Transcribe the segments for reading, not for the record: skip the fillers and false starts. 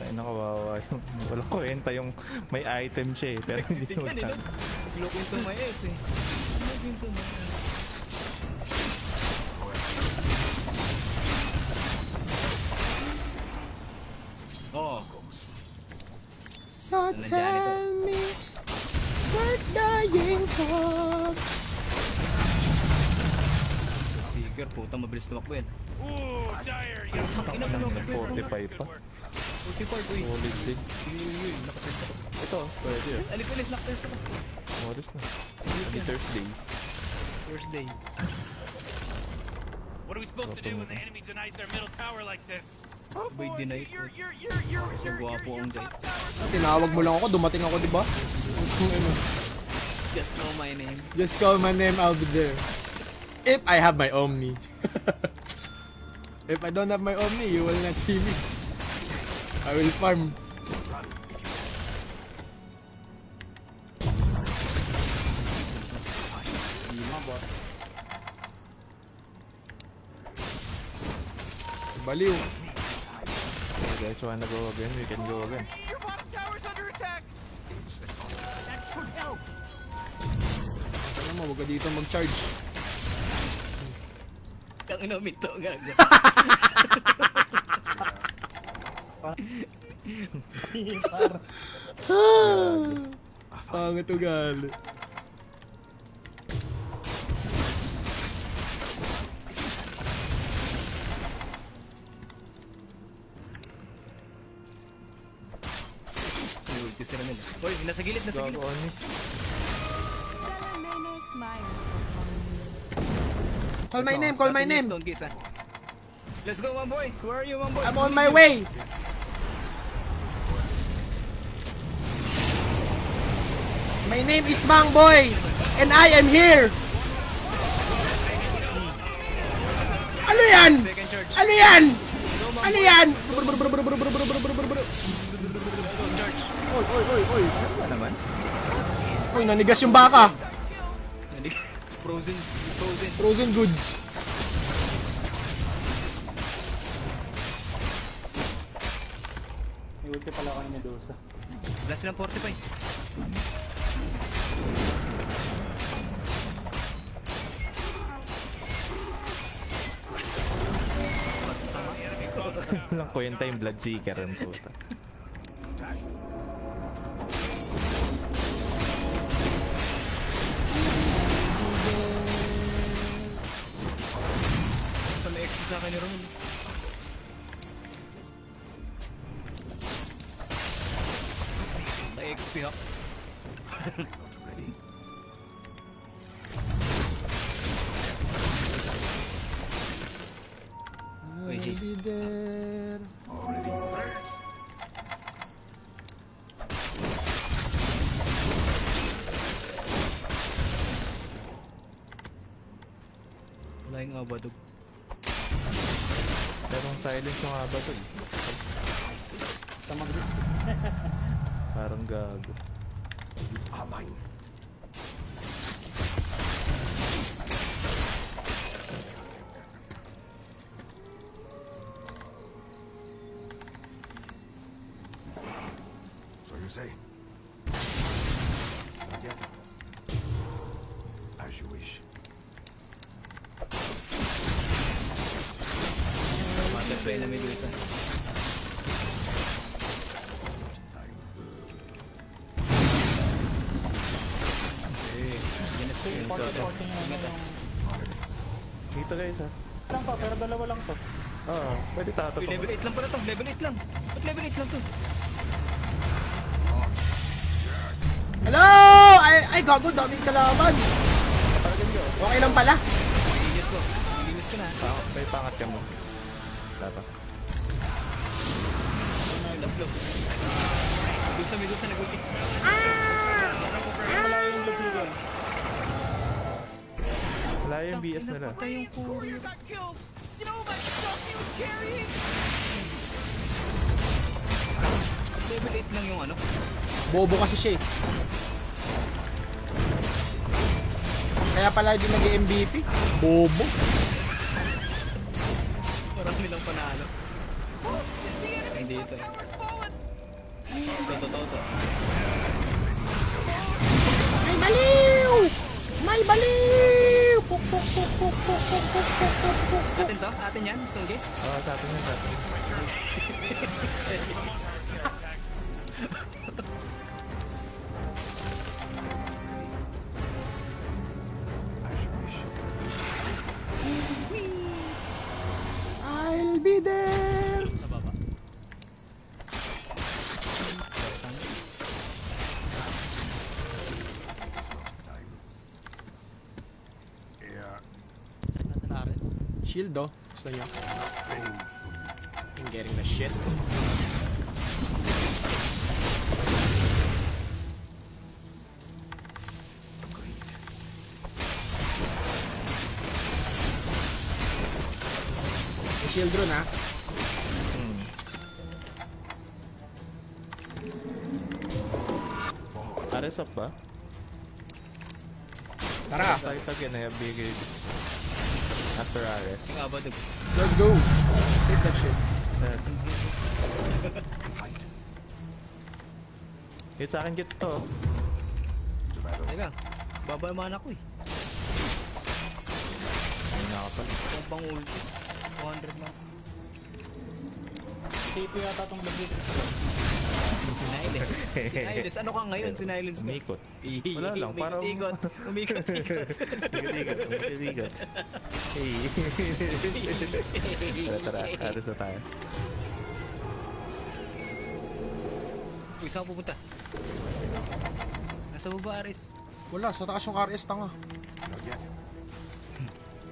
Ay, nakawawa yung walang kwenta yung may item siya eh, pero hindi mo siya. Look into my ass eh. Look into my ass. Oh. So tell me what dying for. Seeker, puta, mabilis tumakbo yan. Ooh, dire. Ina mo, 45 pa. 45, uy. Solid din. Uy, nakapress ako. Ito, pwede yun. Alis, nakapress ako. Modest na. Alis Happy yan. Thursday. Thursday. What are we supposed to do when the enemy denies their middle tower like this? Bay deny ko. So guwapo ang guy. Tinawag mo lang ako, dumating ako, di ba? Just know my name. Just call my name, I'll be there. If I have my Omni. If I don't have my Omni, you will not see me. I will farm. Baliw. Okay, guys, wanna go again? We can go again. Your bottom tower's under attack. That should help. Ano mo, huwag ka dito mag-charge. Ang inomit to, gago. Pangit ugali. May ulti sila nila. Uy, nasa gilid, nasa gilid. Gago, Onyx. Call my name, call my name. Stone Kiss, ah. Let's go, my boy. Where are you, my boy? I'm on my way. My name is Mang Boy, and I am here. Ano yan? Second charge. Ano yan? Go, my Ano boy. yan? Oy, oy, oy, oy. Ano ba naman? Uy, nanigas yung baka. Frozen. Frozen. Frozen goods. May ulti pala ako ni Medusa. Wala silang 45. Walang kwenta yung Bloodseeker ang puta. Basta may XP sa akin ni Ron. May XP ha. Wait, I'll be there. Wala yung abadog. Pero ang silence yung haba to eh. Tamag Parang gago. So you say? Not yet. As you wish. Butterfly na Medusa. Yan na skill. Dito guys ha. lang to, pero dalawa lang to. Oo, pwede tato Uy, to. level 8 lang pala to. Level 8 lang. Ba't level 8 lang to? Hello! Ay, gago, daming kalaban. Okay lang pala. Linis ko. Linis ko na. May pangat ka mo. Tata. Last low. Medusa nag-ulti. Malayo yung lubigan. Wala yung BS nila. Patay yung Warrior got killed. You know how much stuff he was carrying? level 8 lang yung ano. Bobo kasi siya eh. Kaya pala din nag-MVP. Bobo. Marami lang panalo. Ay, dito eh. Fallen. Toto. May baliw! May baliw! Puk, puk, puk, puk, puk, puk, puk, puk, puk, puk. Atin to? Atin yan? Soldiers? Oo, sa atin yan, sa atin. As you wish. I'll be there! Sa baba. Yeah. Check natin Ares. Shield oh. Gusto niyo? I'm getting the shit. May shield rune ha. Ares up ba? Tara, Fight again, I have big after Ares. Ang abad na. let's go. Take that shit. Hit sa akin kit to. To battle. Teka, baba yung mana ko eh. Ayun na ka pa. Yung pang ulti. 200 lang. Tape yata tong bagay. Sinilence. Sinilence. Ano ka ngayon? Sinilence ka. Umikot. Wala lang, parang... Umikot. Umikot-ikot. Hey. Tara, Ares na tayo. Uy, saan ka pupunta? Nasa baba, Ares. Wala, sa takas yung RS tanga. Not yet.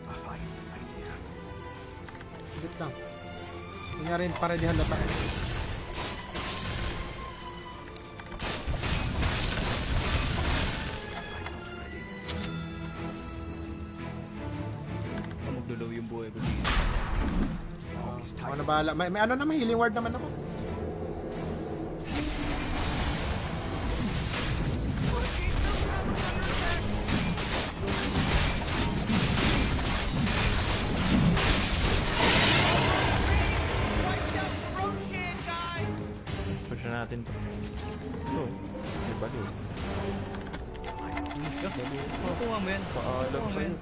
A fine idea. Wait lang. Nangyari yung paredihan na tayo. Magdulow yung buhay ko. Ako na bahala. May ano naman, healing ward naman ako. Roshan, guys! Push na natin to. So, may baliw. Kuha mo yan. Paalam Kuha mo sa'yo. yan.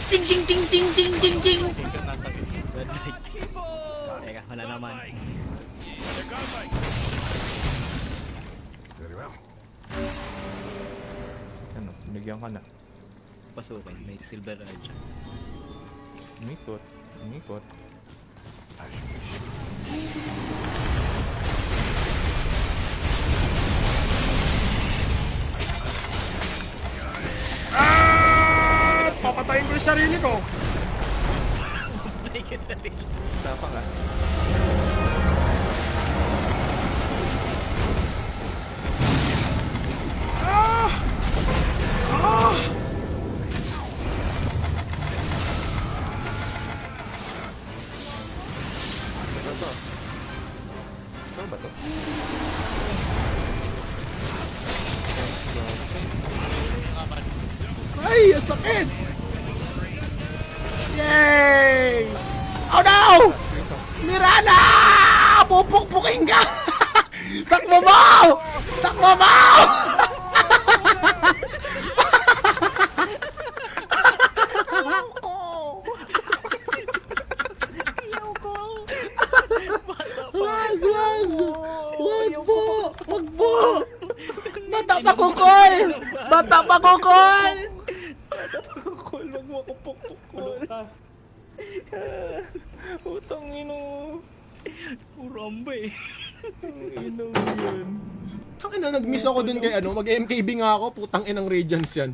Ting ting ting ting ting ting ting. Teka, wala naman. Very well. Ano, binigyan ka na. Pasukin. May silver rod siya. Umikot. Umikot. As you wish. Papatayin ko yung sarili ko. Patay ka sarili. Tapa ka. Ito to. Ito ba to? Ay, ang sakit! Yay! Oh no! Mirana! Pupukpukin ka! Takbo mo! Takbo mo! Wag, wag! Wag po! Wag po! Bata pa kukol! Bata pa kukol! Kukul, wag mo ako pukul. Utang ino. Puro amba eh. Ino yun. Ang ina, nag-miss ako dun kay ano, mag-MKB nga ako, putang inang Radiance yan.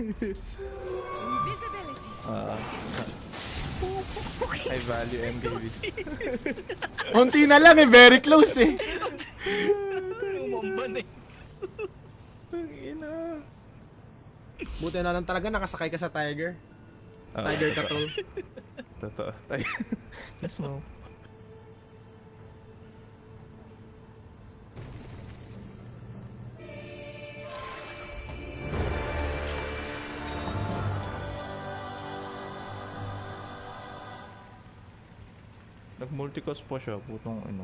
Invisibility. I value MKB. Unti na lang eh, very close eh. Umamban eh. Ang ina. Buti na lang talaga nakasakay ka sa Tiger. Tiger ka tol. Totoo. Yes mo. Nag-multicast pa siya, putong ano.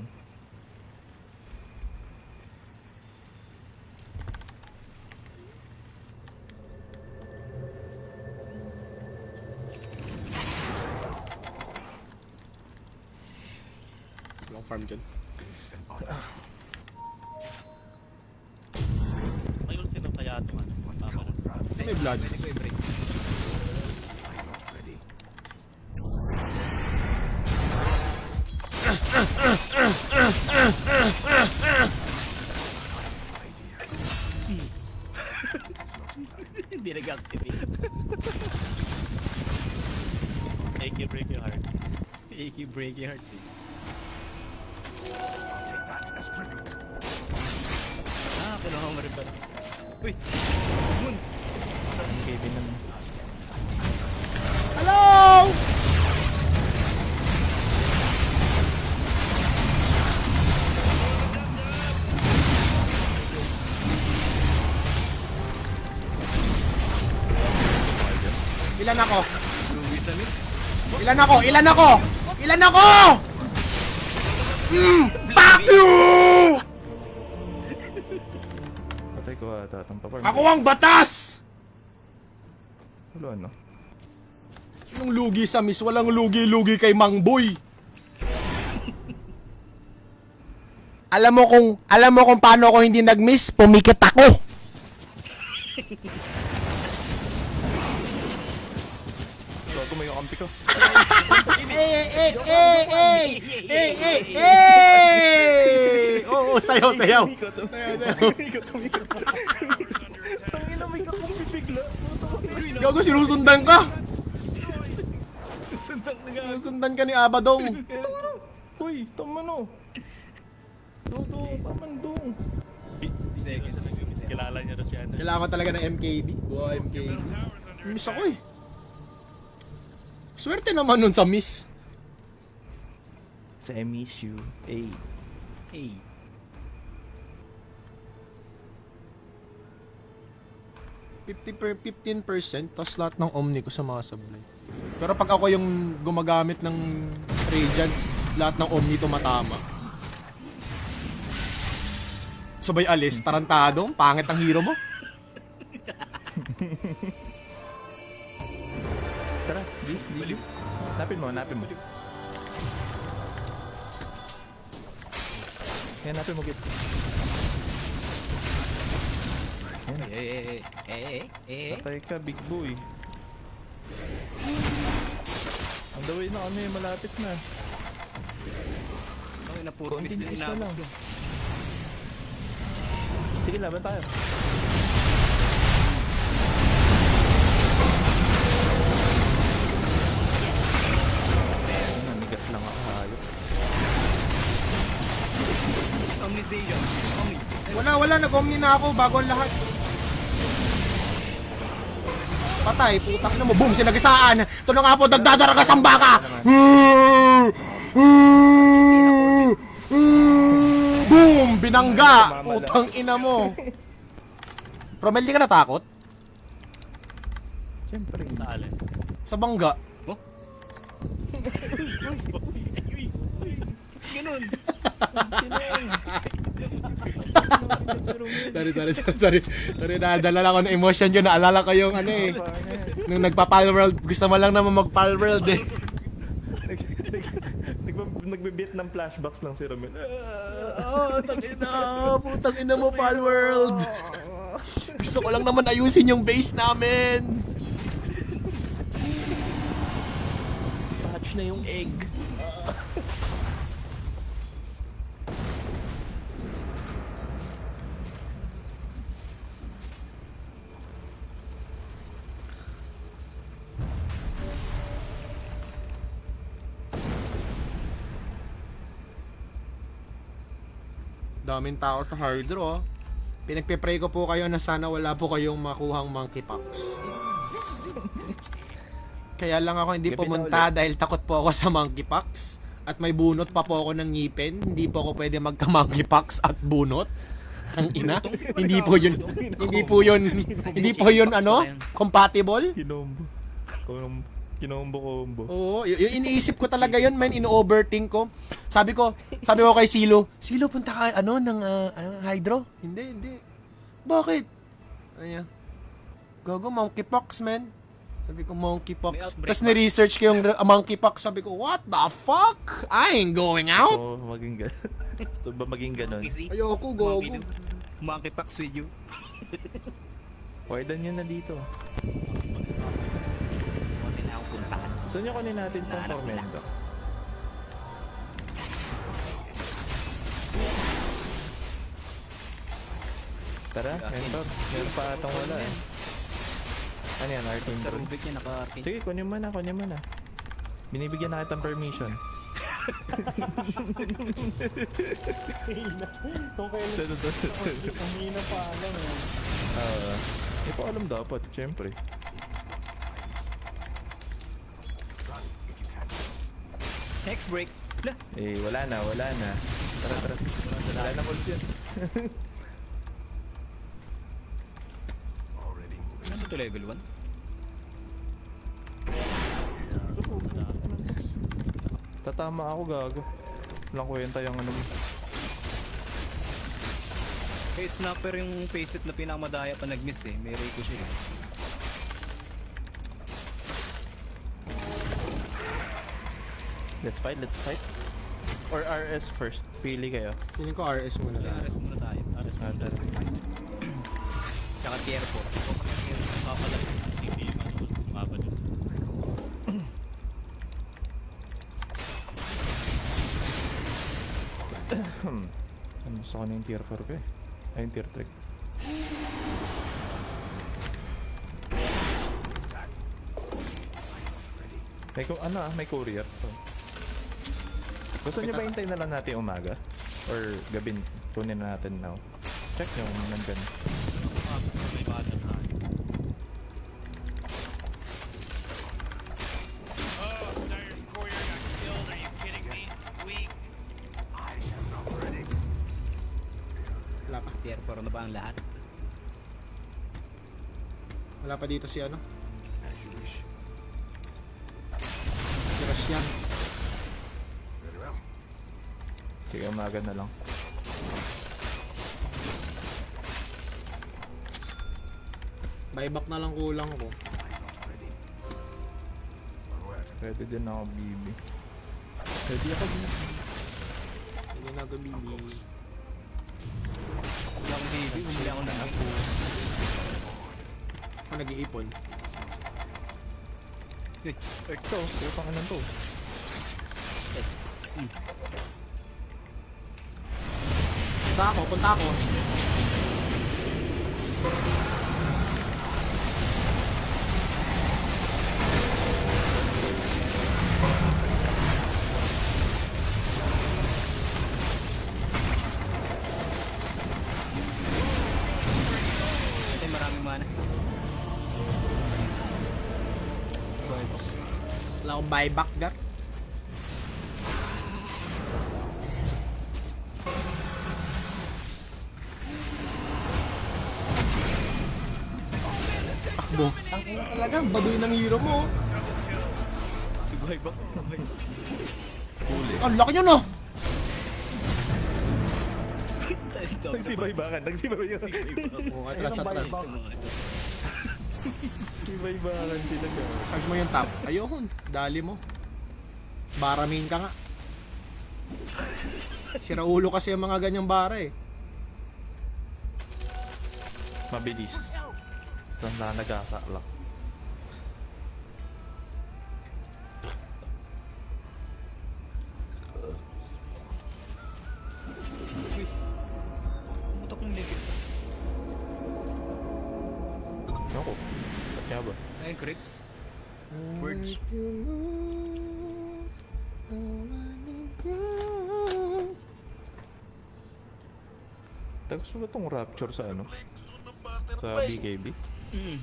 Walang farm dyan. It's an honor. May ulti na kaya ito. Tama na. May blood. Pwede ko i-break. I'm not ready. Hindi nag-activate. AK break your heart. AK break your heart. I'll take that as tribute. Kinuha mo rin pala. Uy! Moon! Ang Kevin naman. Hello! Ilan ako? Luis Amis? Ilan ako? Ilan ako? Ilan ako? Fuck you! Patay ko ata itong paparm. Ako ang batas! Wala ano. Yung lugi sa miss, walang lugi-lugi kay Mang Boy. Alam mo kung paano ako hindi nag-miss, pumikit ako. So, tumayo kampi ko. Oo, sayaw. Tangina, may kakumpi bigla. Gago, sinusundan ka. Sundan na nga. Sinusundan ka ni Abadong. Uy, tama no. Taman dong. Seconds. Kilala niya rin siya. Kailangan ko talaga ng MKB. Wow, MKB. Miss ako eh. Swerte naman nun sa miss. Sa MSU. Ay. Hey. 15% tas lahat ng Omni ko sa mga sablay. Pero pag ako yung gumagamit ng Radiance, lahat ng Omni tumatama. Sabay alis, tarantado, pangit ang hero mo. Tara, G. Napin mo. Yan, napin mo, Git. Patay ka, big boy. On the way na kami, malapit na. Okay na, puro miss Konting din miss na lang. inabot. Sige, laban tayo. Namigas lang ako, hayop. Omnisation. Omni. Wala, nag-Omni na ako bago ang lahat. Patay, putak na mo. Boom, sinagisaan. Ito na nga po, dagdadaragas ang baka. Boom, binangga. Putang ina mo. Romel, di ka natakot? Siyempre. Sa alin? Sa bangga. Ganun. Sorry, nadala lang ako ng emotion yun. Naalala ko yung ano eh. Nung nagpa-Palworld, gusto mo lang naman mag-Palworld eh. Nagbe-beat ng flashbacks lang si Romel. Putang ina mo, Palworld. Gusto ko lang naman ayusin yung base namin. Touch na yung egg. Daming tao sa Hydro. Pinagpe-pray ko po kayo na sana wala po kayong makuhang monkeypox. Kaya lang ako hindi Gipit pumunta dahil takot po ako sa monkeypox. At may bunot pa po ako ng ngipin. Hindi po ako pwede magka-monkeypox at bunot. Ang ina. Hindi po yun ano, compatible. Kinombo. Kinombo-combo. Oo, yung iniisip ko talaga yun, man, ino-overthink ko. Sabi ko kay Silo, punta ka, ng Hydro? Hindi. Bakit? Ay, gago, monkeypox, man. Sabi ko, May monkeypox. outbreak Tapos ba? ni-research ko yung monkeypox. Sabi ko, what the fuck? I ain't going out. So, maging ganun. Gusto ba maging ganun? Easy. Ayoko, gogo. Monkeypox with you. Warden yun na dito. Huwag na akong puntaan. Gusto nyo kunin natin tong Tormento. Tara, Mentor. Meron pa atang wala eh. Ano yan, Arcane Sa Ball? Rubik niya naka-arcane. Sige, kunin mo na. Binibigyan na kitang permission. Kung kailan ang hina pa alam eh. Hindi ko alam dapat, syempre. Hex break. Lah, Eh, wala na. Tara. Wala na ult yun. Already moving. ano to level 1? Tatama ako, gago. Walang kwenta yung ano mo. Kay Snapper yung faceit na pinakamadaya pa nag-miss eh. May ricochet eh. Let's fight. Or RS first. Pili kayo. Feeling ko RS muna lang. RS muna tayo. Ah, tara. Tsaka tier 4. Papalay. Hindi yung ano. Mabalik. Ano, gusto ko na yung tier 4 ko eh. Ay, yung tier 3. May courier. So, gusto nyo ba hintayin na lang natin umaga? Or gabi kunin na natin now? Check nyo kung nandyan. May bata na. Oh, Dire's courier got killed. Are you kidding me? Weak. Wala pa. Tier 4 na ba ang lahat? Wala pa dito si ano. As you wish. Si Rosyan. Very well. Sige, umaga na lang. Buyback na lang kulang ko. I'm not ready. Onward. Pwede din ako, bibi. Pwede ako, bibi. Hindi na gabi. Wala akong baby. Bumili ako ng ako. Ako nag-iipon. Ito, putang ka to. Punta ako. Ito yung maraming mana. Wala akong buyback, gar. Takbo. Ang ina talaga, baduy ng hero mo. Tibay ba? Ang laki nyo, no? Nagsibay-bakan. Oo, atras. Nagsibay-bakan sila ka. Charge mo yung top. Ayun, dali mo. Baramin ka nga. Sira ulo kasi yung mga ganyang bara eh. Mabilis. Basta nagasa lang. Putok ng legit. Ako. Ba't nga ba? Ayun, Crips. Words. Tapos ba itong rapture sa ano? Sa BKB?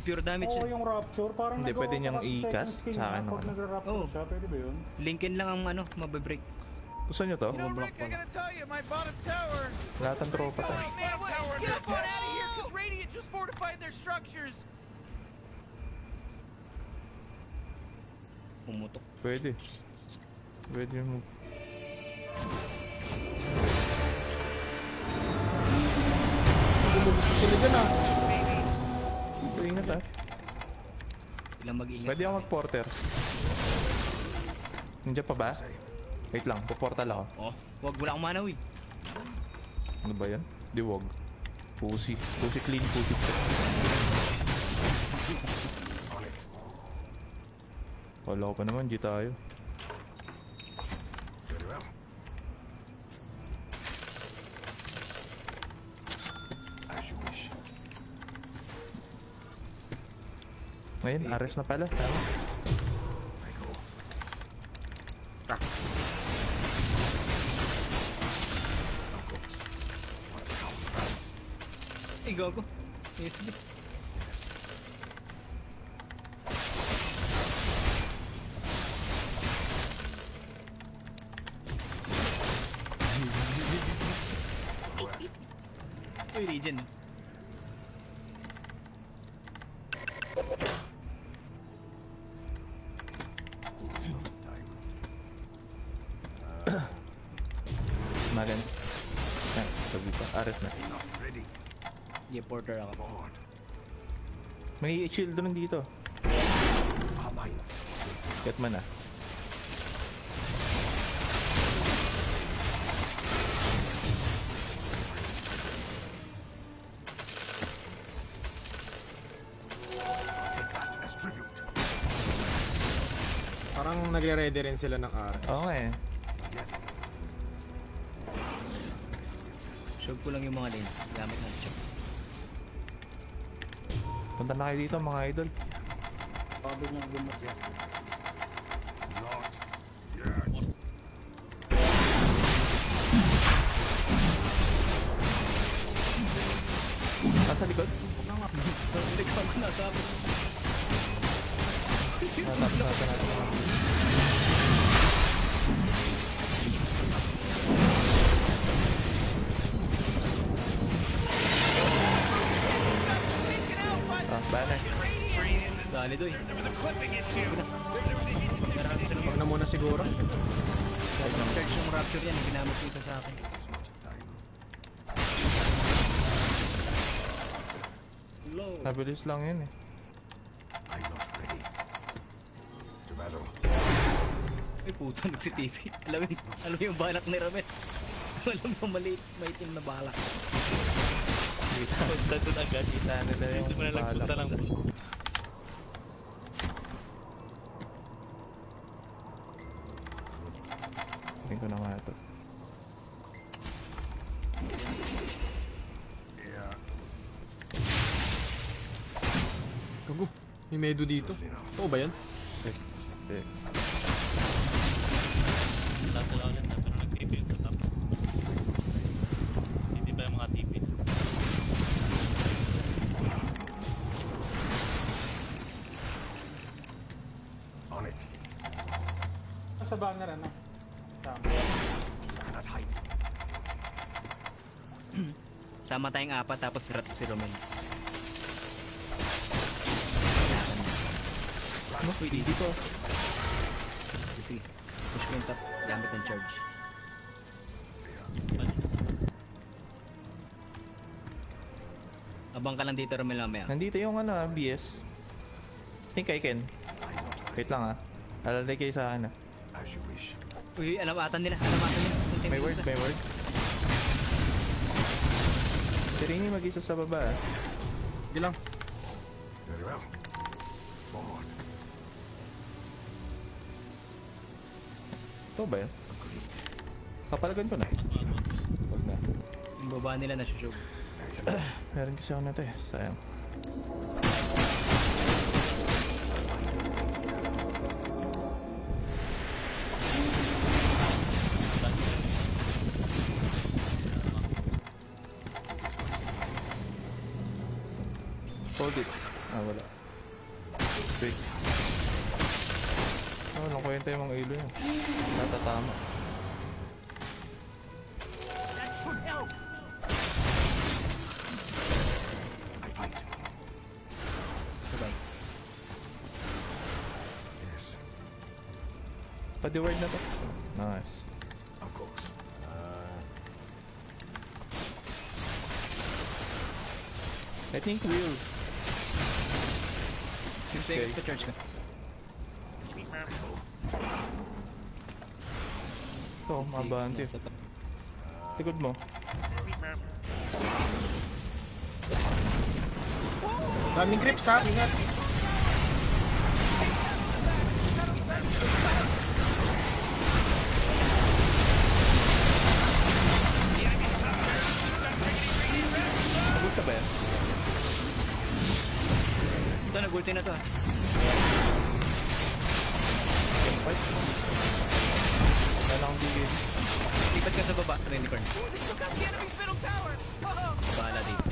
Pure damage Oo, yun. yung Rapture, parang Hindi, nagawa pwede ko niyang kasi second i-cast skin sa niya akin, pag ano? nagra-Rapture Oo. siya, pwede ba yun? Linkin lang ang mabibreak. Gusto nyo to? You know, Rick, I gotta tell you, my bottom tower. Lahat ng tropa to. Oh, man, get up on out of here, because Radiant just fortified their structures. Pumutok. Pwede. Pwede mo. Gusto sila dyan ah. Ingat ah. Ilang mag-iingat. Pwede ako mag-porter. Nandiyan pa ba? Wait lang, puportal ako. Oh, wag wala akong manaw eh. Ano ba yan? Di wag. Pussy. Pussy clean, pussy clean. On it. Wala ko pa naman, di tayo. Very well. As you wish. Ngayon, Ares na pala. Tama. I go. Of course. What the hell, rats? Ay, gago. USB. Yes. Go at it. Uy, Regen. Time. Magan. Yan, sabi pa. Ares na. Not ready. Yeah, porter ako. Forward. May children dito. Are mine. Get man ah. Take that as tribute. Parang nagre-ready rin sila ng araw. Oo nga eh. Get it. Shove ko lang yung mga lanes. Gamit ng chop. Punta na kayo dito mga idol. Pagod ng gumot. Not yet. Nasa likod? Hindi ko ako nasabi. Natapos natin mga. Ah, banner. Dali doy. Huwag na muna siguro. Charge yung rapture yan. Ginamit ko isa sa akin. It's not time. Low. Nabilis lang yun eh. I'm not ready. To battle. Ay puto, nagsi-TV. Alam mo yung balak ni Ramel. Alam mo maliit, maitim na balak. Punta doon agad. Kita nila yung balak. Tingin ko na nga ito. Yeah. Gago, may medo dito. Swiftly now. Oo ba yan? Eh. Nasa lang ulit na, pero nag-TP yun sa top. Hindi ba yung mga TP? On it. Sa banner ano? Tama. You cannot hide. Sama tayong apat tapos rat si Romel. Ano? Uy, dito. Sige, push ko yung top. Gamit ng charge. Abang ka lang dito, Romel, mamaya. Nandito yung ano ah, BS. Think I can. I'm not ready. Wait lang ah. Alalay kayo sa akin ah. As you wish. Uy, alamatan nila. Alamatan nila. Kunting May word, isa. may word. Si Rini mag-isa sa baba ah. Hindi lang. Very well. Forward. Ito ba yan? Agreed. Kapalagan ko na. Huwag na. Yung baba nila nasushove. As you wish. Meron kasi ako na ito eh. Sayang. Hold it. Ah, wala. Wait. Ah, walang kwenta yung mga ilo yan. Natatama. That should help. I fight. Sabay. Yes. Pa-word na to. Nice. Of course. I think we'll... 6 seconds pa charge ka. Ito, mabante. Sa top. Likod mo. Daming creeps ha, ingat. Pagod ka ba yan? Ito, nag-ulti na to ha. Fight. Wala akong bigay. Lipat ka sa baba, Renicorn. Bahala dito.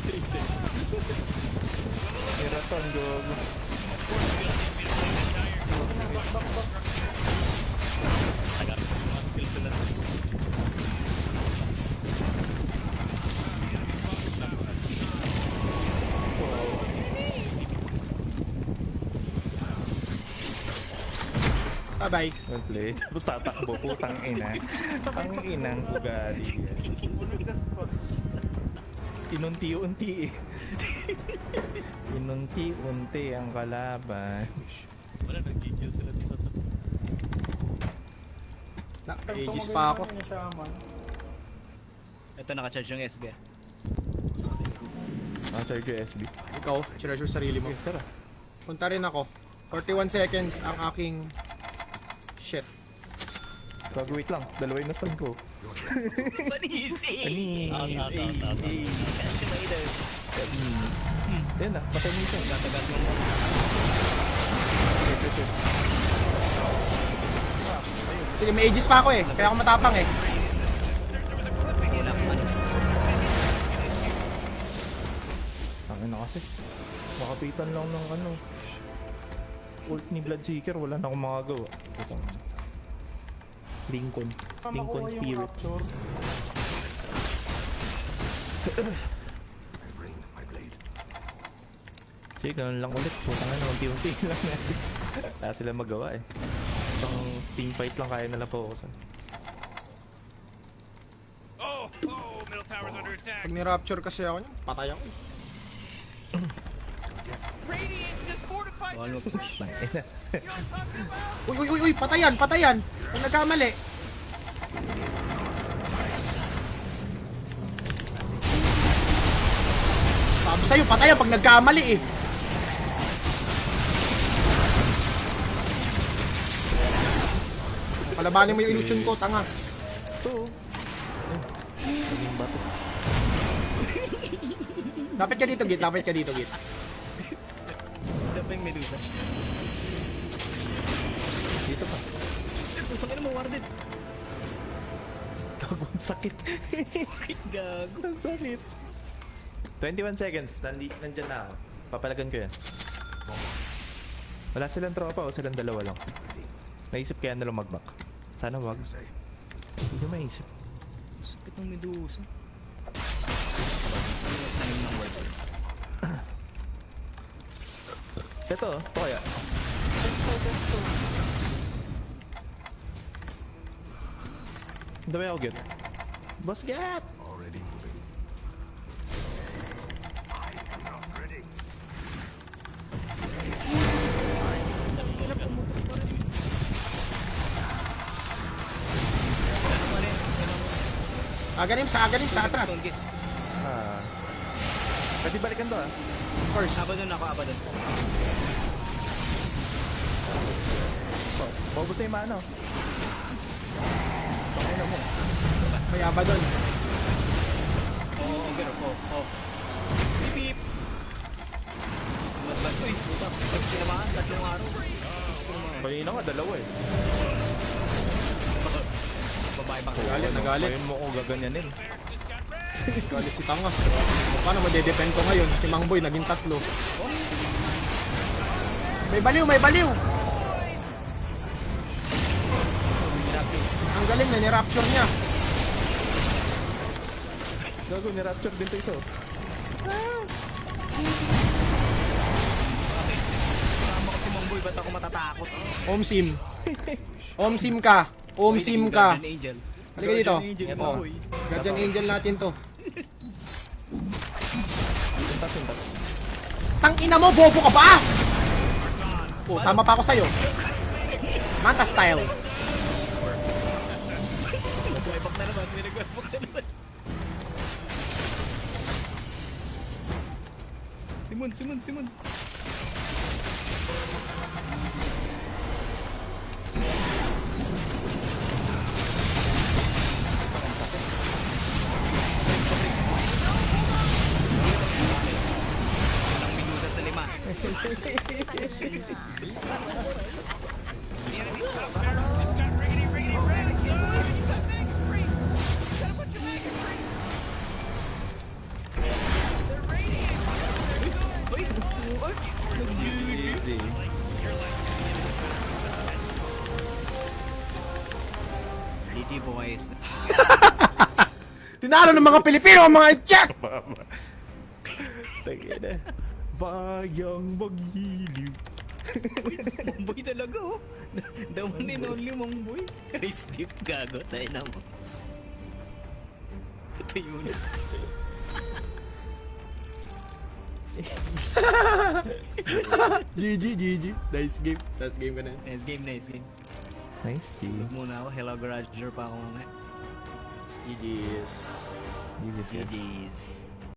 Miraton, gogo. Taga ko yung mga skills nila. Bye-bye. Well played. Tapos tatakbo, putang ina. Ang inang ugali. Inunti-unti eh. Inunti-unti ang kalaban. Wala, nag-kill sila dito. Aegis pa ako. Ito, nakacharge yung SB. Charge yung SB. Ikaw, treasure sarili mo. Okay, tara. Punta rin ako. 41 seconds ang aking... Shit. Wait lang. Dalawa yung na-stun ko. Panisi! Anis. Yan na. Patay mo ito. Tatagas yung mo. Sige, may Aegis pa ako eh. Kaya ako matapang eh. Kailangan ko ano. Ang ina kasi. Makapitan lang ng ano. Ult ni Bloodseeker. Wala na akong makagawa. Lincoln. Lincoln Spirit. I bring my blade. Sige, ganun lang ulit. Putang na, unti-unti lang natin. Wala sila magawa eh. Isang teamfight lang kaya nila focusan. Oh, middle tower's under attack. Pag ni-rapture kasi ako niyan, patay ako eh. Radiant just fortified Bawal your mag-push. structure. You know what I'm talking about? Uy, uy, uy, uy, patayan, patayan! Kung nagkamali. Sabi sa'yo, patayan pag nagkamali eh. Palabanin mo yung illusion ko, tanga. Ito. Naging bato. Lapit ka dito, Git. Lapit ka dito, Git. Ito pa yung Medusa. Dito pa. Putang ina mo, warded. Gago, ang sakit. Gago. Ang sakit. 21 seconds. Nandyan na ako. Papalagan ko yan. Wala silang tropa o silang dalawa lang. Naisip kaya na lumagbak. Sana wag. You say. Hindi ko maisip. Sakit ng Medusa. Tanim ng words. Ito, ito kaya. Daway ako, Get. Boss, Get! Already moving. I am not ready. Aganim sa atras. Stone kiss. Ah. Pwede balikan to ah. Of course. Abadon ako, abadon. Oh, paubos na yung mano. Pakina mo. May aba doon. Oo, pero, oo. Beep, beep. Madlas mo eh. Puta, pag sinamahan, 3 araw. Sinamahan. Kanina nga, dalawa eh. Babae pang Nagalit, nagalit. Ngayon mo ko gaganyanin. Galit si Tanga. Paano madedepend ko ngayon? Si Mangboy naging 3. May baliw, may baliw! Ang galing na, ni-rapture niya. Gago, ni-rapture din to ito. Kasama ko si Mangboy, ba't ako matatakot? Home sim. Om sim ka. Om sim ka. Guardian Angel. Halika dito. Guardian Angel, Oh. boy. Guardian Angel natin to. Tang ina mo, bobo ka ba? Oh, sama pa ako sa'yo. Manta style. Nag-wipe na naman. May nag-wipe na naman. Simon. Ilang minuto sa 5. The enemy top barrel just got riggedy ready. He's got Mega Free. He's got a bunch of Mega Free. They're radiating. Uy! Easy. GG boys. Tinalo ng mga Pilipino ang mga check! Tangina. Bagyang maghiliw. Mamboy talaga oh. The one and only Mamboy. Race deep gago. Tayo na mo. Ito yun. GG. Nice game. Nice game ka na. Nice game. Nice. Huwag muna ako. Hello Garager pa ako mga. GG's. Easy. GG's.